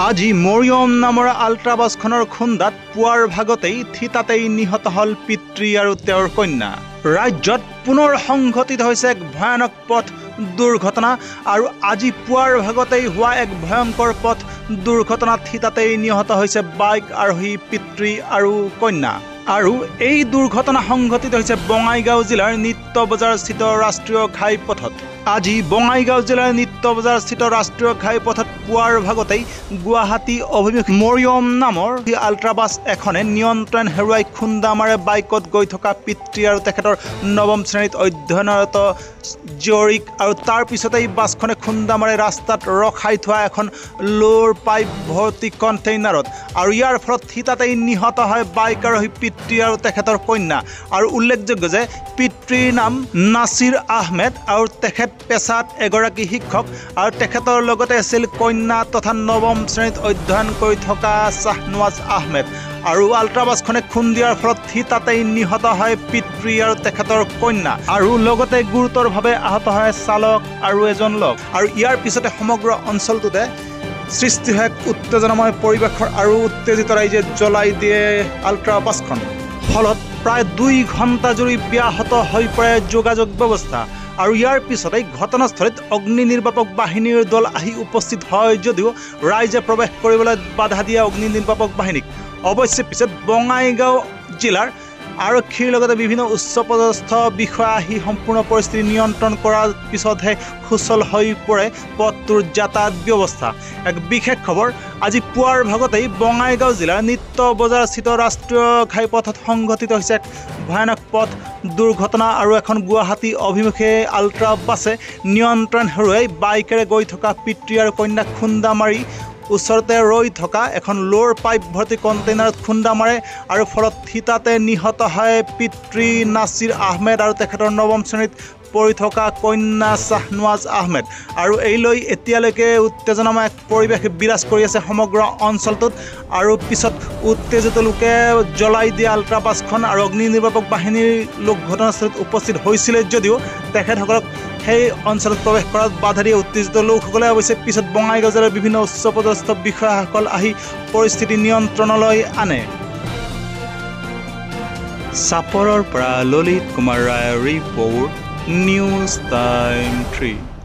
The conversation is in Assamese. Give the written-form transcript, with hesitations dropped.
আজি মৰিয়ম নামৰ আল্ট্ৰাবাছখনৰ খুন্দাত পুৱাৰ ভাগতেই থিতাতেই নিহত হল পিতৃ আৰু তেওঁৰ কন্যা। ৰাজ্যত পুনৰ সংঘটিত হৈছে এক ভয়ানক পথ দুৰ্ঘটনা আৰু আজি পুৱাৰ ভাগতেই হোৱা এক ভয়ংকৰ পথ দুৰ্ঘটনাত থিতাতেই নিহত হৈছে বাইক আৰোহী পিতৃ আৰু কন্যা। আৰু এই দুৰ্ঘটনা সংঘটিত হৈছে বঙাইগাঁও জিলাৰ নিত্য বজাৰস্থিত ৰাষ্ট্ৰীয় ঘাইপথত। আজি বঙাইগাঁও জিলাৰ নিত্য বজাৰস্থিত ৰাষ্ট্ৰীয় ঘাইপথত পুৱাৰ ভাগতেই গুৱাহাটী অভিমুখী মৰিয়ম নামৰ আল্ট্ৰাবাছ এখনে নিয়ন্ত্ৰণ হেৰুৱাই খুন্দা মাৰে বাইকত গৈ থকা পিতৃ আৰু তেখেতৰ নৱম শ্ৰেণীত অধ্যয়নৰত জীয়ৰীক। আৰু তাৰ পিছতেই বাছখনে খুন্দা মাৰে ৰাস্তাত ৰখাই থোৱা এখন লোৰ পাইপ ভৰ্তি কণ্টেইনাৰত। আৰু ইয়াৰ ফলত থিতাতেই নিহত হয় বাইক আৰোহী পিতৃ আৰু তেখেতৰ কন্যা। আৰু উল্লেখযোগ্য যে পিতৃৰ নাম নাছিৰ আহমেদ আৰু তেখেত পেছাত এগৰাকী শিক্ষক আৰু তেখেতৰ লগতে আছিল কন্যা তথা নৱম শ্ৰেণীত অধ্যয়ন কৰি থকা শ্বাহনৱাজ আহমেদ। আৰু আল্ট্ৰাবাছখনে খুন্দিয়াৰ ফলত থিতাতেই নিহত হয় পিতৃ আৰু তেখেতৰ কন্যা আৰু লগতে গুৰুতৰভাৱে আহত হয় চালক আৰু এজন লোক। আৰু ইয়াৰ পিছতে সমগ্ৰ অঞ্চলটোতে সৃষ্টি হয় উত্তেজনাময় পৰিৱেশৰ আৰু উত্তেজিত ৰাইজে জ্বলাই দিয়ে আল্ট্ৰাবাছখন। ফলত প্ৰায় 2 ঘণ্টা জুৰি ব্যাহত হৈ পৰে যোগাযোগ ব্যৱস্থা। আৰু ইয়াৰ পিছতেই ঘটনাস্থলীত অগ্নি নিৰ্বাপক বাহিনীৰ দল আহি উপস্থিত হয় যদিও ৰাইজে প্ৰৱেশ কৰিবলৈ বাধা দিয়ে অগ্নি নিৰ্বাপক বাহিনীক। অৱশ্যে পিছত বঙাইগাঁও জিলাৰ আৰক্ষীৰ লগতে বিভিন্ন উচ্চপদস্থ বিষয়া আহি সম্পূৰ্ণ পৰিস্থিতি নিয়ন্ত্ৰণ কৰাৰ পিছতহে সুচল হৈ পৰে পথটোৰ যাতায়াত ব্যৱস্থা। এক বিশেষ খবৰ, আজি পুৱাৰ ভাগতেই বঙাইগাঁও জিলাৰ নিত্য বজাৰস্থিত ৰাষ্ট্ৰীয় ঘাইপথত সংঘটিত হৈছে এক ভয়ানক পথ দুৰ্ঘটনা। আৰু এখন গুৱাহাটী অভিমুখে আল্ট্ৰাবাছে নিয়ন্ত্ৰণ হেৰুৱাই বাইকেৰে গৈ থকা পিতৃ আৰু কন্যাক খুন্দা মাৰি ওচৰতে ৰৈ থকা এখন লোৰ পাইপ ভৰ্তি কণ্টেইনাৰত খুন্দা মাৰে। আৰু ফলত থিতাতে নিহত হয় পিতৃ নাছিৰ আহমেদ আৰু তেখেতৰ নৱম শ্ৰেণীত পঢ়ি থকা কন্যা শ্বাহনৱাজ আহমেদ। আৰু এই লৈ এতিয়ালৈকে উত্তেজনাময় পৰিৱেশ বিৰাজ কৰি আছে সমগ্ৰ অঞ্চলটোত। আৰু পিছত উত্তেজিত লোকে জ্বলাই দিয়া আল্ট্ৰাবাছখন আৰু অগ্নি নিৰ্বাপক বাহিনীৰ লোক ঘটনাস্থলীত উপস্থিত হৈছিলে যদিও তেখেতসকলক সেই অঞ্চলত প্ৰৱেশ কৰাত বাধা দিয়ে উত্তেজিত লোকসকলে। অৱশ্যে পিছত বঙাইগাঁও জিলাৰ বিভিন্ন উচ্চপদস্থ বিষয়াসকল আহি পৰিস্থিতি নিয়ন্ত্ৰণলৈ আনে। চাপৰৰ পৰা ললিত কুমাৰ ৰায়ৰ ৰিপৰ্ট, নিউজ টাইম 3।